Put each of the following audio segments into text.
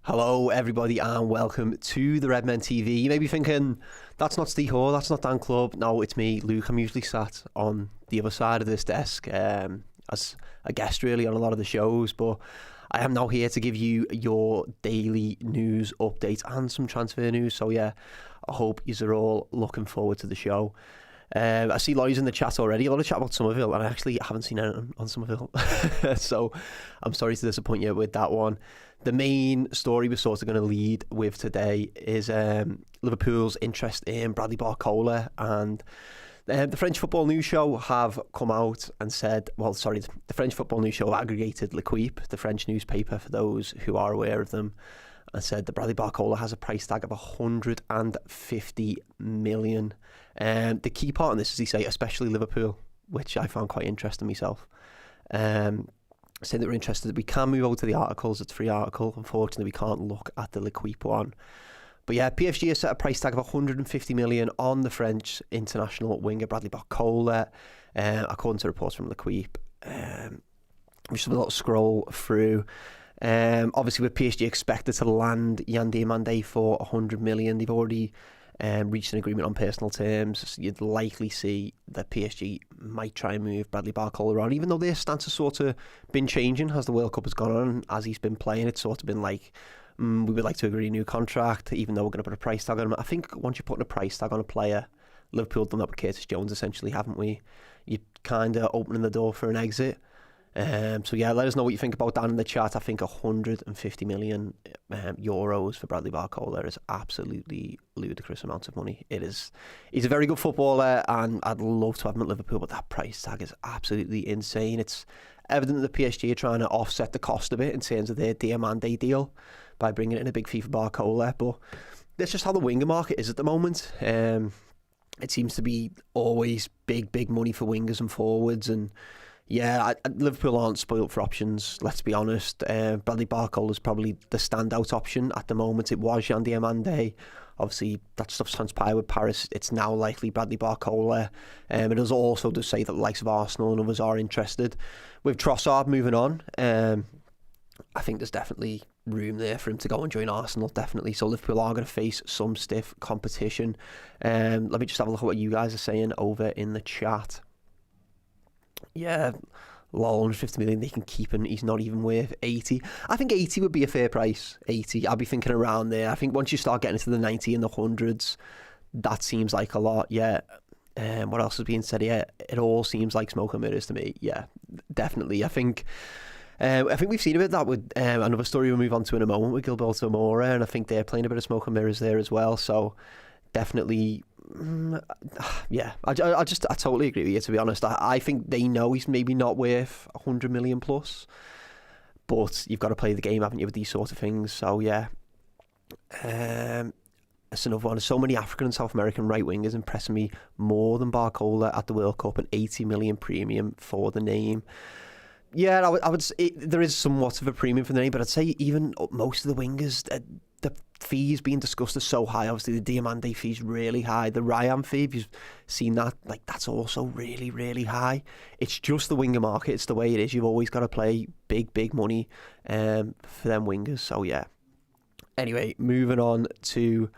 Hello, everybody, and welcome to the Redmen TV. You may be thinking, that's not Steve Hall, that's not Dan Club. No, it's me, Luke. I'm usually sat on the other side of this desk as a guest, really, on a lot of the shows. But I am now here to give you your daily news updates and some transfer news. So, yeah, I hope you are all looking forward to the show. I see Lloyd's in the chat already. A lot of chat about Somerville, and I actually haven't seen anything on Somerville. So I'm sorry to disappoint you with that one. The main story we're sort of going to lead with today is Liverpool's interest in Bradley Barcola, and the French Football News Show have come out and said, the French Football News Show aggregated L'Equipe, the French newspaper, for those who are aware of them, and said that Bradley Barcola has a price tag of 150 million. The key part in this is they say, especially Liverpool, which I found quite interesting myself. Saying that we're interested. We can move over to the articles. It's a free article. Unfortunately, we can't look at the L'Equipe one. But yeah, PSG has set a price tag of 150 million on the French international winger Bradley Barcola, according to reports from L'Equipe. Just a little scroll through. Obviously, with PSG expected to land Yan Diomande for 100 million, they've already reached an agreement on personal terms. So you'd likely see that PSG might try and move Bradley Barcola on, even though their stance has sort of been changing as the World Cup has gone on. As he's been playing, it's sort of been like, we would like to agree a new contract, even though we're going to put a price tag on him. I think once you're putting a price tag on a player, Liverpool done that with Curtis Jones, essentially, haven't we? You're kind of opening the door for an exit. So yeah, let us know what you think about that in the chat. I think 150 million euros for Bradley Barcola is absolutely ludicrous amounts of money. He's a very good footballer, and I'd love to have him at Liverpool, but that price tag is absolutely insane. It's evident that the PSG are trying to offset the cost of it in terms of their Diomande deal by bringing in a big fee for Barcola, but that's just how the winger market is at the moment. It seems to be always big money for wingers and forwards, and yeah, Liverpool aren't spoilt for options, let's be honest. Bradley Barcola is probably the standout option at the moment. It was Yan Diomande. Obviously, that stuff's transpired with Paris. It's now likely Bradley Barcola. It does also just say that the likes of Arsenal and others are interested. With Trossard moving on, I think there's definitely room there for him to go and join Arsenal, definitely. So Liverpool are going to face some stiff competition. Let me just have a look at what you guys are saying over in the chat. Yeah, 150 million they can keep, and he's not even worth 80. I think 80 would be a fair price. 80, I'd be thinking around there. I think once you start getting into the 90 and the hundreds, that seems like a lot. Yeah. What else is being said here? It all seems like smoke and mirrors to me. Yeah, definitely. I think we've seen a bit of that with another story we'll move on to in a moment with Gilberto Mora, and I think they're playing a bit of smoke and mirrors there as well. So definitely. Yeah, I totally agree with you, to be honest. I think they know he's maybe not worth 100 million plus, but you've got to play the game, haven't you, with these sort of things. So yeah, that's another one. So many African and South American right wingers impressing me more than Barcola at the World Cup, an 80 million premium for the name. Yeah, I would say there is somewhat of a premium for the name, but I'd say even most of the wingers, the fees being discussed are so high. Obviously, the Diomande fee's really high. The Ryan fee, if you've seen that, like that's also really high. It's just the winger market. It's the way it is. You've always got to play big money for them wingers. So yeah. Anyway, moving on to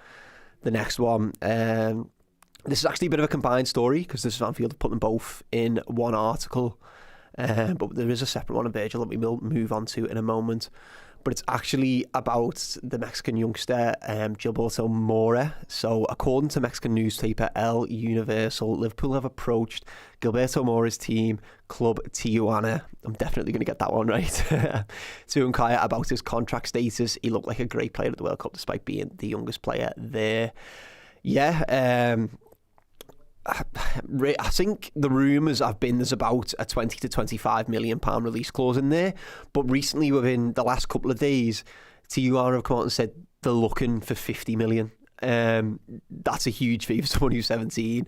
the next one. This is actually a bit of a combined story because this is Anfield put them both in one article. But there is a separate one of Virgil that we will move on to in a moment. But it's actually about the Mexican youngster, Gilberto Mora. So according to Mexican newspaper El Universal, Liverpool have approached Gilberto Mora's team, Club Tijuana, I'm definitely going to get that one right, to inquire about his contract status. He looked like a great player at the World Cup despite being the youngest player there. Yeah, I think the rumours have been there's about a 20 to 25 million pound release clause in there, but recently within the last couple of days Tijuana have come out and said they're looking for 50 million. That's a huge fee for someone who's 17,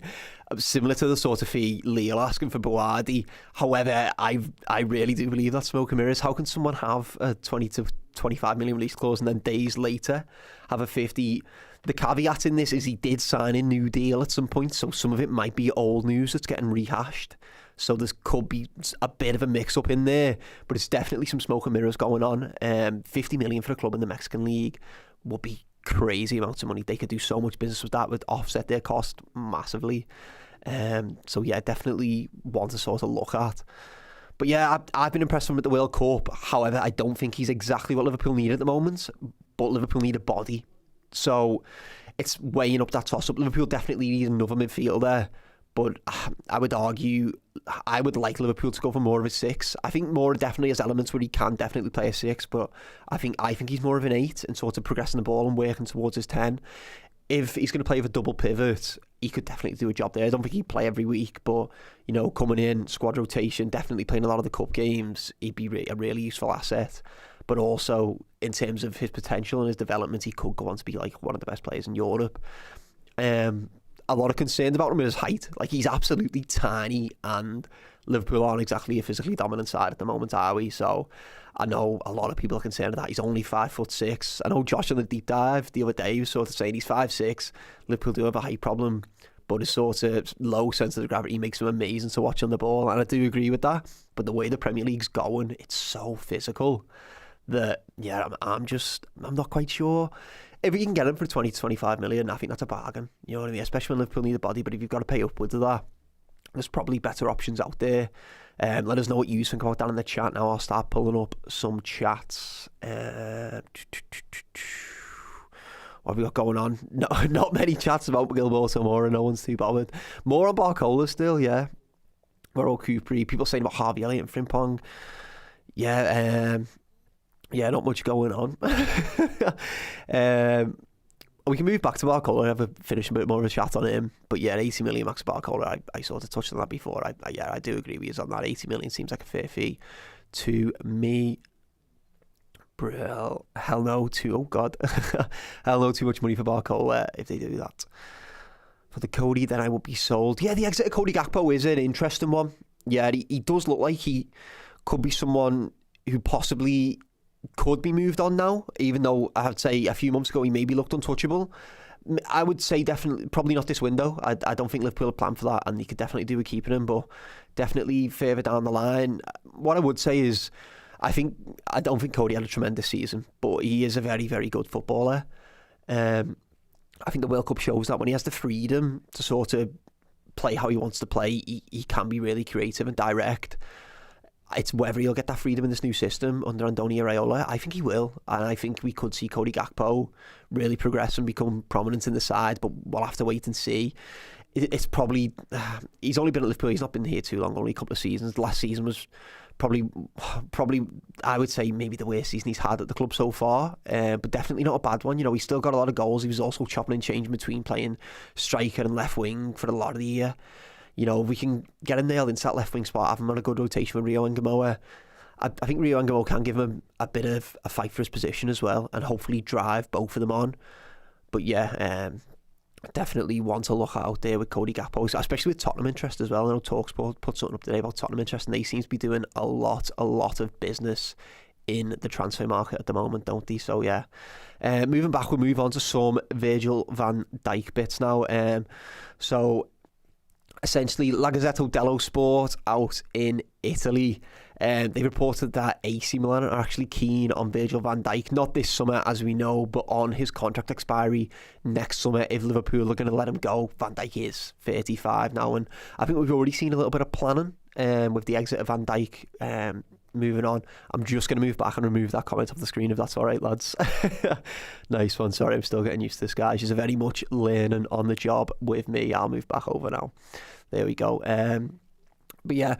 similar to the sort of fee Lille asking for Boadi. However, I really do believe that's smoke and mirrors. How can someone have a 20 to 25 million release clause and then days later have a 50? The caveat in this is he did sign a new deal at some point, so some of it might be old news that's getting rehashed. So there could be a bit of a mix-up in there, but it's definitely some smoke and mirrors going on. 50 million for a club in the Mexican League would be crazy amounts of money. They could do so much business with that, would offset their cost massively. So yeah, definitely one to sort of look at. But yeah, I've been impressed with him at the World Cup. However, I don't think he's exactly what Liverpool need at the moment, but Liverpool need a body. So it's weighing up that toss-up. Liverpool definitely need another midfielder, but I would argue I would like Liverpool to go for more of a 6. I think Moura definitely has elements where he can definitely play a 6, but I think he's more of an 8 and sort of progressing the ball and working towards his 10. If he's going to play with a double pivot, he could definitely do a job there. I don't think he'd play every week, but coming in, squad rotation, definitely playing a lot of the cup games, he'd be a really useful asset. But also, in terms of his potential and his development, he could go on to be like one of the best players in Europe. A lot of concerns about him is his height. Like, he's absolutely tiny, and Liverpool aren't exactly a physically dominant side at the moment, are we? So I know a lot of people are concerned that he's only 5'6". I know Josh on the deep dive the other day was sort of saying he's 5'6". Liverpool do have a height problem, but his sort of low sense of gravity makes him amazing to watch on the ball, and I do agree with that. But the way the Premier League's going, it's so physical that, yeah, I'm not quite sure. If you can get him for 20 to 25 million, I think that's a bargain. You know what I mean? Especially when Liverpool need a body, but if you've got to pay upwards of that, there's probably better options out there. Let us know what you think about that in the chat now. I'll start pulling up some chats. What have we got going on? No, not many chats about Gilberto Moura. No one's too bothered. More on Barcola still, yeah. We're Cupri. People saying about Harvey Elliott and Frimpong. Yeah, not much going on. We can move back to Barcola and finish a bit more of a chat on him. But yeah, 80 million max Barcola, I sort of touched on that before. I do agree with you on that. 80 million seems like a fair fee to me. Hell no, hell no, too much money for Barcola if they do that. For the Cody, then I would be sold. Yeah, the exit of Cody Gakpo is an interesting one. Yeah, he does look like he could be someone who possibly could be moved on now, even though I'd say a few months ago he maybe looked untouchable. I would say definitely, probably not this window. I don't think Liverpool have planned for that, and he could definitely do with keeping him, but definitely further down the line. What I would say is, I don't think Cody had a tremendous season, but he is a very, very good footballer. I think the World Cup shows that when he has the freedom to sort of play how he wants to play, he can be really creative and direct. It's whether he'll get that freedom in this new system under Andoni Iraola. I think he will, and I think we could see Cody Gakpo really progress and become prominent in the side, but we'll have to wait and see. It's probably, he's only been at Liverpool, he's not been here too long, only a couple of seasons. The last season was probably I would say maybe the worst season he's had at the club so far, but definitely not a bad one. He's still got a lot of goals. He was also chopping and changing between playing striker and left wing for a lot of the year. If we can get him nailed into that left wing spot, have him on a good rotation with Rio and Gamoa, I think Rio and Gamoa can give him a bit of a fight for his position as well, and hopefully drive both of them on. But yeah, definitely one to look out there with Cody Gakpo, especially with Tottenham interest as well. I know TalkSport put something up today about Tottenham interest, and they seem to be doing a lot of business in the transfer market at the moment, don't they? So yeah, moving back, we'll move on to some Virgil van Dijk bits now. So essentially, La Gazzetta dello Sport out in Italy, they reported that AC Milan are actually keen on Virgil van Dijk, not this summer as we know, but on his contract expiry next summer if Liverpool are going to let him go. Van Dijk is 35 now, and I think we've already seen a little bit of planning with the exit of Van Dijk. Moving on, I'm just going to move back and remove that comment off the screen if that's alright, lads. Nice one. Sorry, I'm still getting used to this, guys. She's very much learning on the job with me. I'll move back over now. There we go. But yeah,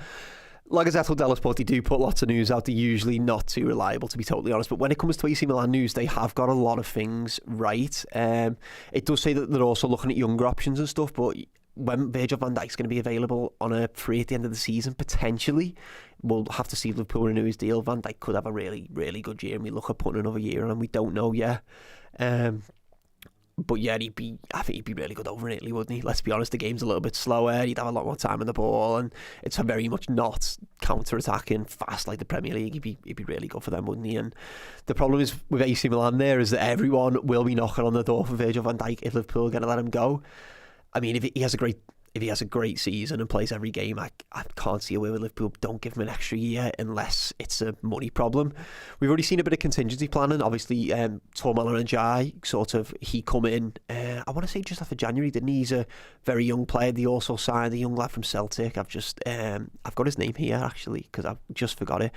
La Gazzetta dello Sport, they do put lots of news out. They're usually not too reliable, to be totally honest, but when it comes to AC Milan news, they have got a lot of things right. It does say that they're also looking at younger options and stuff, but when Virgil van Dijk's going to be available on a free at the end of the season, potentially, we'll have to see if Liverpool renew his deal. Van Dijk could have a really, really good year, and we look at putting another year on, and we don't know yet. But yeah, I think he'd be really good over in Italy, wouldn't he? Let's be honest, the game's a little bit slower. He'd have a lot more time on the ball, and it's very much not counter-attacking fast like the Premier League. He'd be really good for them, wouldn't he? And the problem is with AC Milan there is that everyone will be knocking on the door for Virgil van Dijk if Liverpool are going to let him go. I mean, if if he has a great season and plays every game, I can't see a way with Liverpool don't give him an extra year unless it's a money problem. We've already seen a bit of contingency planning. Obviously, Milan and Jai, he come in, I want to say just after January, didn't he? He's a very young player. They also signed a young lad from Celtic. I've got his name here, actually, because I've just forgot it.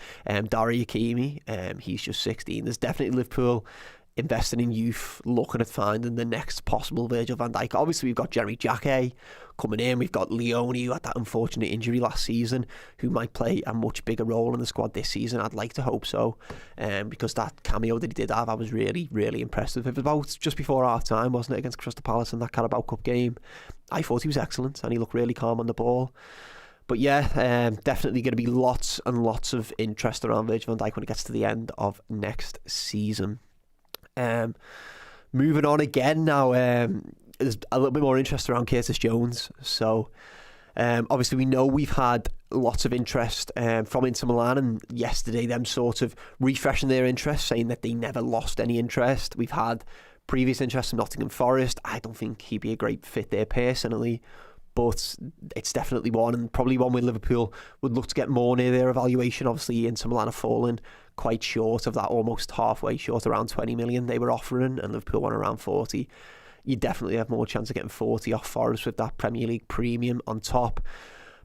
Dari Yakimi, he's just 16. There's definitely Liverpool investing in youth, looking at finding the next possible Virgil van Dijk. Obviously, we've got Jeremy Jacquet coming in. We've got Leone, who had that unfortunate injury last season, who might play a much bigger role in the squad this season. I'd like to hope so, because that cameo that he did have, I was really, really impressed with. It was about just before half-time, wasn't it, against Crystal Palace in that Carabao Cup game. I thought he was excellent, and he looked really calm on the ball. But yeah, definitely going to be lots and lots of interest around Virgil van Dijk when it gets to the end of next season. Moving on again now, there's a little bit more interest around Curtis Jones. So obviously we know we've had lots of interest from Inter Milan, and yesterday them sort of refreshing their interest, saying that they never lost any interest. We've had previous interest from Nottingham Forest. I don't think he'd be a great fit there personally, but it's definitely one, and probably one where Liverpool would look to get more near their evaluation. Obviously Inter Milan have fallen quite short of that, almost halfway short, around 20 million they were offering, and Liverpool won around 40. You definitely have more chance of getting 40 off Forest with that Premier League premium on top.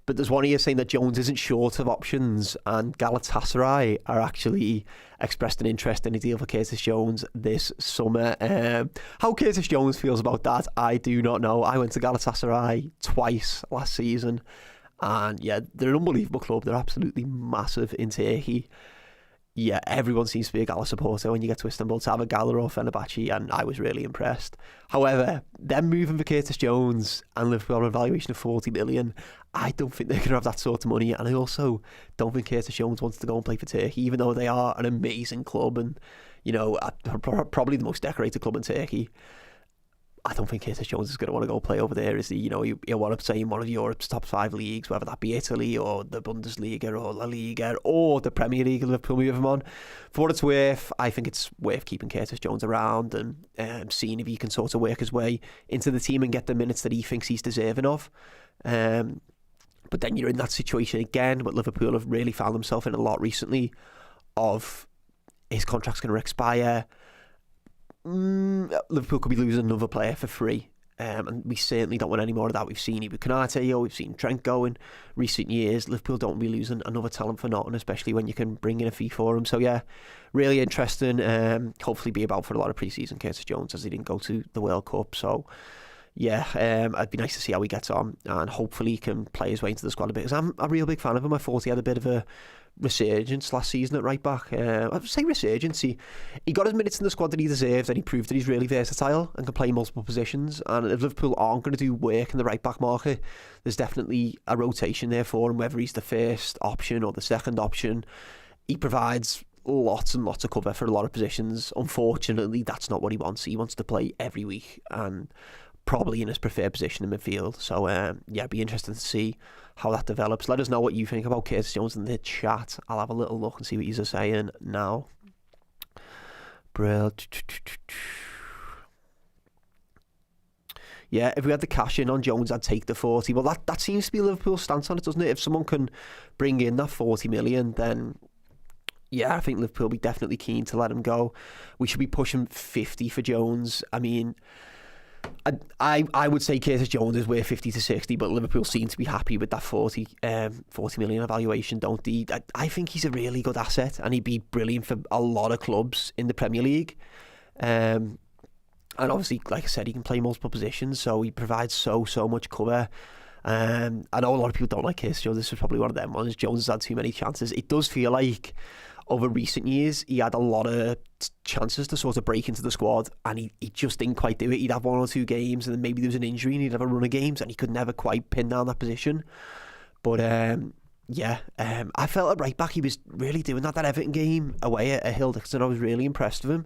But there's one here saying that Jones isn't short of options, and Galatasaray are actually expressed an interest in a deal for Curtis Jones this summer. How Curtis Jones feels about that, I do not know. I went to Galatasaray twice last season, and yeah, they're an unbelievable club. They're absolutely massive in Turkey. Yeah, everyone seems to be a Gala supporter when you get to Istanbul to have a Gala or Fenerbahce, and I was really impressed. However, them moving for Curtis Jones and Liverpool on a valuation of 40 million, I don't think they're going to have that sort of money, and I also don't think Curtis Jones wants to go and play for Turkey, even though they are an amazing club and, you know, probably the most decorated club in Turkey. I don't think Curtis Jones is going to want to go play over there, is he? You know, he'll want to play in one of Europe's top 5 leagues, whether that be Italy or the Bundesliga or La Liga or the Premier League. Liverpool move him on. For what it's worth, I think it's worth keeping Curtis Jones around and seeing if he can sort of work his way into the team and get the minutes that he thinks he's deserving of. But then you're in that situation again, but Liverpool have really found themselves in a lot recently of his contract's going to expire. Liverpool could be losing another player for free, and we certainly don't want any more of that. We've seen Ibu Konate, we've seen Trent go in recent years. Liverpool don't be losing another talent for nothing, especially when you can bring in a fee for him. So yeah, really interesting. Hopefully be about for a lot of pre-season Curtis Jones, as he didn't go to the World Cup. So yeah, it'd be nice to see how he gets on, and hopefully he can play his way into the squad a bit, because I'm a real big fan of him. I thought he had a bit of a resurgence last season at right back. I'd say resurgence. He got his minutes in the squad that he deserved, and he proved that he's really versatile and can play multiple positions. And if Liverpool aren't going to do work in the right back market, there's definitely a rotation there for him, whether he's the first option or the second option. He provides lots and lots of cover for a lot of positions. Unfortunately, that's not what he wants. He wants to play every week, and probably in his preferred position in midfield. So yeah, it'd be interesting to see how that develops. Let us know what you think about Curtis Jones in the chat. I'll have a little look and see what you're saying now. Brill. Yeah, if we had the cash in on Jones, I'd take the 40. Well, that seems to be Liverpool's stance on it, doesn't it? If someone can bring in that 40 million, then yeah, I think Liverpool will be definitely keen to let him go. We should be pushing 50 for Jones. I mean, I would say Curtis Jones is worth 50 to 60, but Liverpool seem to be happy with that 40 million evaluation, don't they? I think he's a really good asset, and he'd be brilliant for a lot of clubs in the Premier League. And obviously, like I said, he can play multiple positions, so he provides so much cover. I know a lot of people don't like Curtis Jones. This is probably one of them ones. Jones has had too many chances. It does feel like over recent years, he had a lot of chances to sort of break into the squad, and he just didn't quite do it. He'd have 1 or 2 games, and then maybe there was an injury, and he'd have a run of games, and he could never quite pin down that position. But I felt at right back he was really doing that Everton game away at Hildeston. I was really impressed with him,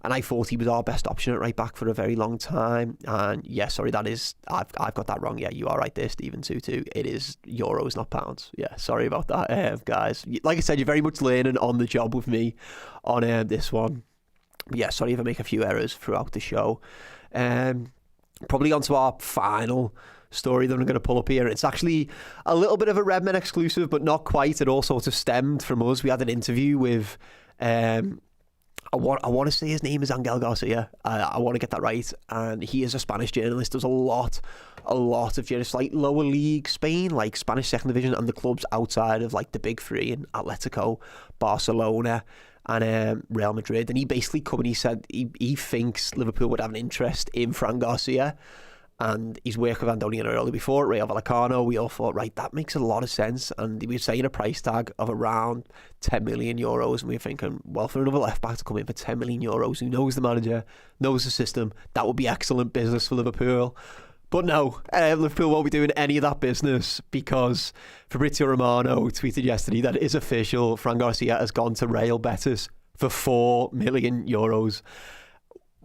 and I thought he was our best option at right back for a very long time. And yeah, sorry, I've got that wrong. Yeah, you are right there, Stephen Tutu. It is euros, not pounds. Yeah, sorry about that, guys. Like I said, you're very much learning on the job with me on this one. But yeah, sorry if I make a few errors throughout the show. Probably on to our final story that I'm going to pull up here. It's actually a little bit of a Redmen exclusive, but not quite. It all sort of stemmed from us. We had an interview with, I want to say his name is Angel Garcia. I want to get that right. And he is a Spanish journalist. Does a lot of just like lower league Spain, like Spanish second division, and the clubs outside of like the big three in Atletico, Barcelona, and Real Madrid. And he basically come and he said he thinks Liverpool would have an interest in Fran Garcia, and he's worked with Andoni Iraola before at Rayo Vallecano. We all thought, right, that makes a lot of sense. And he was saying a price tag of around 10 million euros, and we were thinking, well, for another left back to come in for 10 million euros, who knows the manager, knows the system, that would be excellent business for Liverpool. But no, Liverpool won't be doing any of that business, because Fabrizio Romano tweeted yesterday that it is official. Fran Garcia has gone to Real Betis for 4 million euros.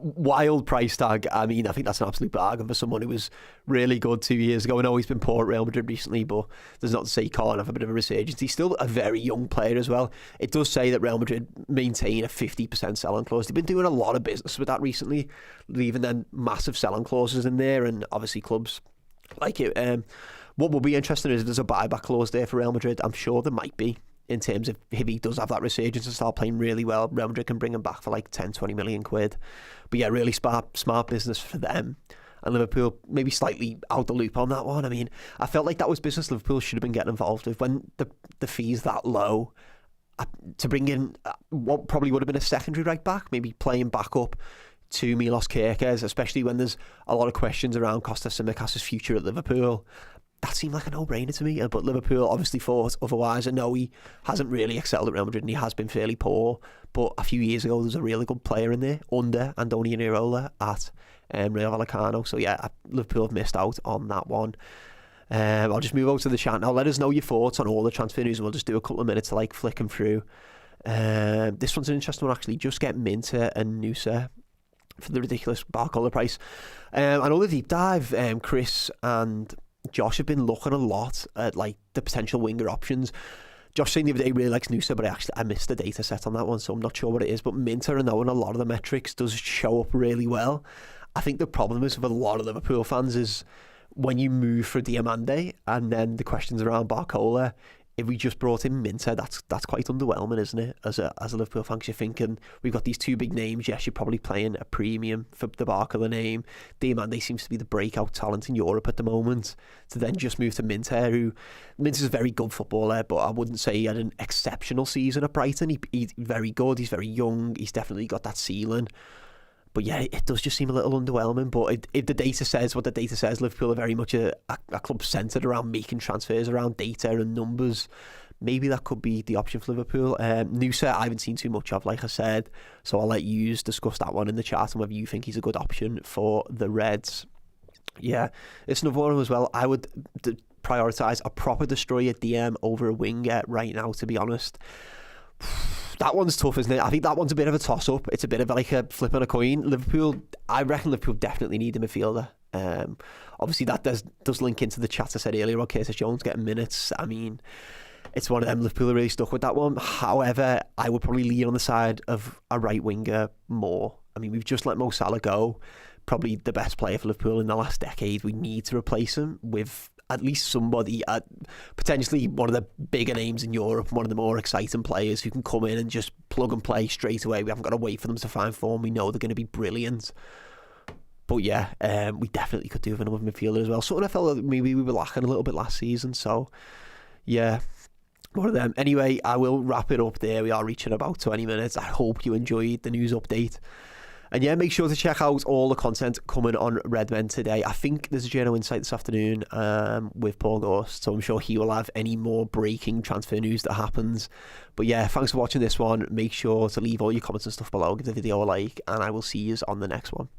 Wild price tag. I mean, I think that's an absolute bargain for someone who was really good 2 years ago. I know he's been poor at Real Madrid recently, but there's not to say he can't have a bit of a resurgence. He's still a very young player as well. It does say that Real Madrid maintain a 50% sell-on clause. They've been doing a lot of business with that recently, leaving then massive sell-on clauses in there, and obviously clubs like it. What will be interesting is if there's a buyback clause there for Real Madrid. I'm sure there might be, in terms of if he does have that resurgence and start playing really well, Real Madrid can bring him back for like 10-20 million quid. But yeah, really smart business for them. And Liverpool maybe slightly out the loop on that one. I mean, I felt like that was business Liverpool should have been getting involved with. When the fee's that low, to bring in what probably would have been a secondary right back, maybe playing back up to Milos Kerkez, especially when there's a lot of questions around Kostas Tsimikas' future at Liverpool. That seemed like a no-brainer to me, but Liverpool obviously thought otherwise. I know he hasn't really excelled at Real Madrid and he has been fairly poor, but a few years ago there was a really good player in there under Andoni Iraola at Rayo Vallecano. So yeah, Liverpool have missed out on that one. I'll just move over to the chat now. Let us know your thoughts on all the transfer news, and we'll just do a couple of minutes to like flicking through. This one's an interesting one actually. Just get Minter and Nusa for the ridiculous Barcola price. I know the deep dive, Chris and Josh have been looking a lot at like the potential winger options. Josh saying the other day he really likes Nusa, but I missed the data set on that one, so I'm not sure what it is. But Minter, and knowing a lot of the metrics, does show up really well. I think the problem is with a lot of Liverpool fans is when you move for Diamande and then the questions around Barcola. If we just brought in Minter, that's quite underwhelming, isn't it? As a Liverpool fan, 'cause you're thinking we've got these two big names. Yes, you're probably playing a premium for the Barcola name. Diamande seems to be the breakout talent in Europe at the moment. To then just move to Minter, Minter's a very good footballer, but I wouldn't say he had an exceptional season at Brighton. He's very good. He's very young. He's definitely got that ceiling. But yeah, it does just seem a little underwhelming. But if the data says what the data says, Liverpool are very much a club centred around making transfers around data and numbers. Maybe that could be the option for Liverpool. Nusa, I haven't seen too much of, like I said. So I'll let you discuss that one in the chat and whether you think he's a good option for the Reds. Yeah, it's another one as well. I would prioritise a proper destroyer DM over a winger right now, to be honest. That one's tough, isn't it? I think that one's a bit of a toss-up. It's a bit of like a flip on a coin. I reckon Liverpool definitely need a midfielder. Obviously, that does link into the chat I said earlier about Curtis Jones getting minutes. I mean, it's one of them. Liverpool are really stuck with that one. However, I would probably lean on the side of a right winger more. I mean, we've just let Mo Salah go. Probably the best player for Liverpool in the last decade. We need to replace him with at least somebody, potentially one of the bigger names in Europe, one of the more exciting players who can come in and just plug and play straight away. We haven't got to wait for them to find form. We know they're going to be brilliant. But yeah, we definitely could do with another midfielder as well. Something I felt like maybe we were lacking a little bit last season. So yeah, one of them. Anyway, I will wrap it up there. We are reaching about 20 minutes. I hope you enjoyed the news update. And yeah, make sure to check out all the content coming on Redmen today. I think there's a Journal Insight this afternoon with Paul Gorst, so I'm sure he will have any more breaking transfer news that happens. But yeah, thanks for watching this one. Make sure to leave all your comments and stuff below, give the video a like, and I will see you on the next one.